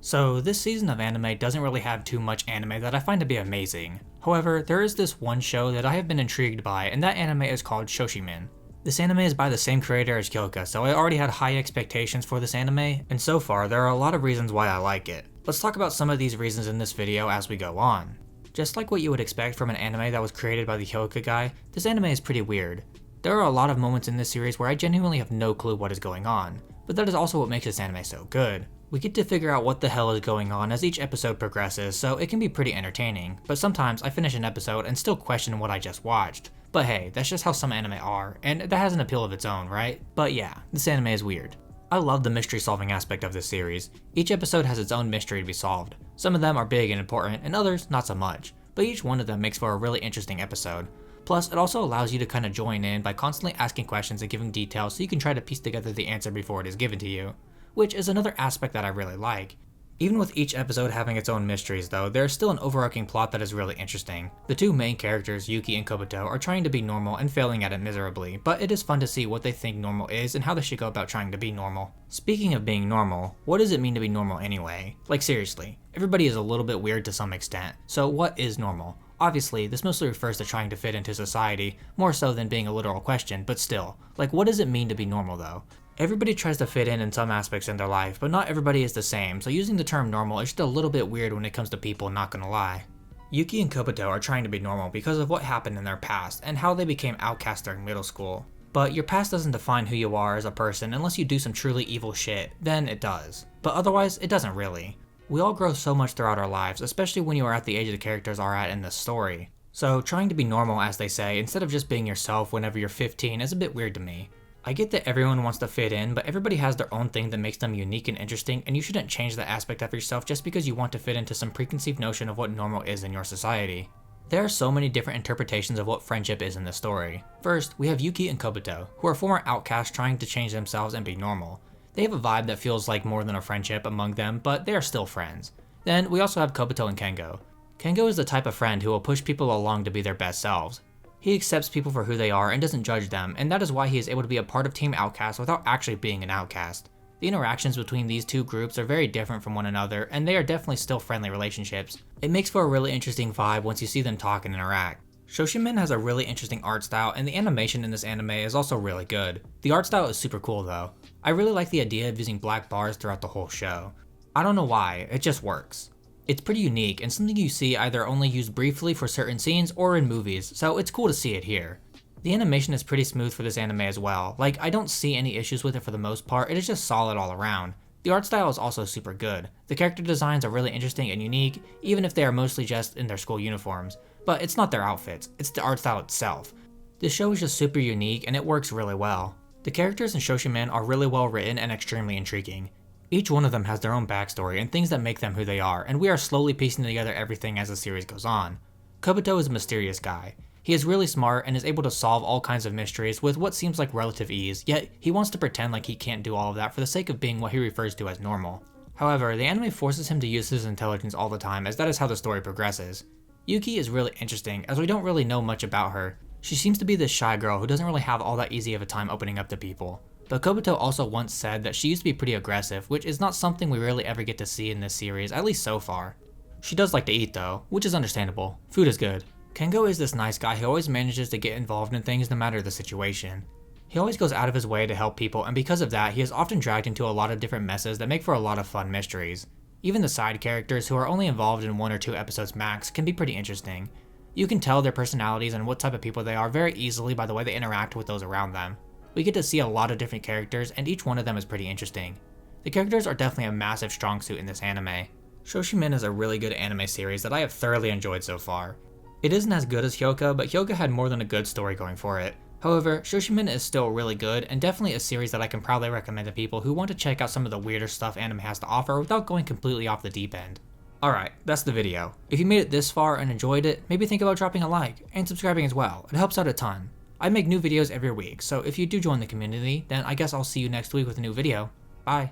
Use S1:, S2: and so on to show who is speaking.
S1: So this season of anime doesn't really have too much anime that I find to be amazing. However, there is this one show that I have been intrigued by, and that anime is called Shoshimin. This anime is by the same creator as Kyoka, so I already had high expectations for this anime, and so far there are a lot of reasons why I like it. Let's talk about some of these reasons in this video as we go on. Just like what you would expect from an anime that was created by the Kyoka guy, this anime is pretty weird. There are a lot of moments in this series where I genuinely have no clue what is going on, but that is also what makes this anime so good. We get to figure out what the hell is going on as each episode progresses, so it can be pretty entertaining, but sometimes I finish an episode and still question what I just watched. But hey, that's just how some anime are, and that has an appeal of its own, right? But yeah, this anime is weird. I love the mystery solving aspect of this series. Each episode has its own mystery to be solved. Some of them are big and important, and others not so much, but each one of them makes for a really interesting episode. Plus, it also allows you to kind of join in by constantly asking questions and giving details so you can try to piece together the answer before it is given to you, which is another aspect that I really like. Even with each episode having its own mysteries though, there is still an overarching plot that is really interesting. The two main characters, Yuki and Kobuto, are trying to be normal and failing at it miserably, but it is fun to see what they think normal is and how they should go about trying to be normal. Speaking of being normal, what does it mean to be normal anyway? Like seriously, everybody is a little bit weird to some extent, so what is normal? Obviously, this mostly refers to trying to fit into society, more so than being a literal question, but still, like what does it mean to be normal though? Everybody tries to fit in some aspects in their life, but not everybody is the same, so using the term normal is just a little bit weird when it comes to people, not gonna lie. Yuki and Kobuto are trying to be normal because of what happened in their past, and how they became outcasts during middle school. But your past doesn't define who you are as a person unless you do some truly evil shit, then it does. But otherwise, it doesn't really. We all grow so much throughout our lives, especially when you are at the age the characters are at in this story. So trying to be normal, as they say, instead of just being yourself whenever you're 15 is a bit weird to me. I get that everyone wants to fit in, but everybody has their own thing that makes them unique and interesting, and you shouldn't change that aspect of yourself just because you want to fit into some preconceived notion of what normal is in your society. There are so many different interpretations of what friendship is in this story. First, we have Yuki and Kobuto, who are former outcasts trying to change themselves and be normal. They have a vibe that feels like more than a friendship among them, but they are still friends. Then, we also have Kobuto and Kengo. Kengo is the type of friend who will push people along to be their best selves. He accepts people for who they are and doesn't judge them, and that is why he is able to be a part of Team Outcast without actually being an outcast. The interactions between these two groups are very different from one another, and they are definitely still friendly relationships. It makes for a really interesting vibe once you see them talk and interact. Shoshimin has a really interesting art style, and the animation in this anime is also really good. The art style is super cool though. I really like the idea of using black bars throughout the whole show. I don't know why, it just works. It's pretty unique and something you see either only used briefly for certain scenes or in movies, so it's cool to see it here. The animation is pretty smooth for this anime as well, like I don't see any issues with it for the most part, it is just solid all around. The art style is also super good. The character designs are really interesting and unique, even if they are mostly just in their school uniforms. But it's not their outfits, it's the art style itself. This show is just super unique and it works really well. The characters in Shoshimin are really well written and extremely intriguing. Each one of them has their own backstory and things that make them who they are, and we are slowly piecing together everything as the series goes on. Kobuto is a mysterious guy. He is really smart and is able to solve all kinds of mysteries with what seems like relative ease, yet he wants to pretend like he can't do all of that for the sake of being what he refers to as normal. However, the anime forces him to use his intelligence all the time, as that is how the story progresses. Yuki is really interesting, as we don't really know much about her. She seems to be this shy girl who doesn't really have all that easy of a time opening up to people. But Kobuto also once said that she used to be pretty aggressive, which is not something we really ever get to see in this series, at least so far. She does like to eat though, which is understandable. Food is good. Kengo is this nice guy who always manages to get involved in things no matter the situation. He always goes out of his way to help people, and because of that, he is often dragged into a lot of different messes that make for a lot of fun mysteries. Even the side characters, who are only involved in 1 or 2 episodes max, can be pretty interesting. You can tell their personalities and what type of people they are very easily by the way they interact with those around them. We get to see a lot of different characters, and each one of them is pretty interesting. The characters are definitely a massive strong suit in this anime. Shoshimin is a really good anime series that I have thoroughly enjoyed so far. It isn't as good as Hyoka, but Hyoka had more than a good story going for it. However, Shoshimin is still really good, and definitely a series that I can proudly recommend to people who want to check out some of the weirder stuff anime has to offer without going completely off the deep end. Alright, that's the video. If you made it this far and enjoyed it, maybe think about dropping a like, and subscribing as well, it helps out a ton. I make new videos every week, so if you do join the community, then I guess I'll see you next week with a new video. Bye.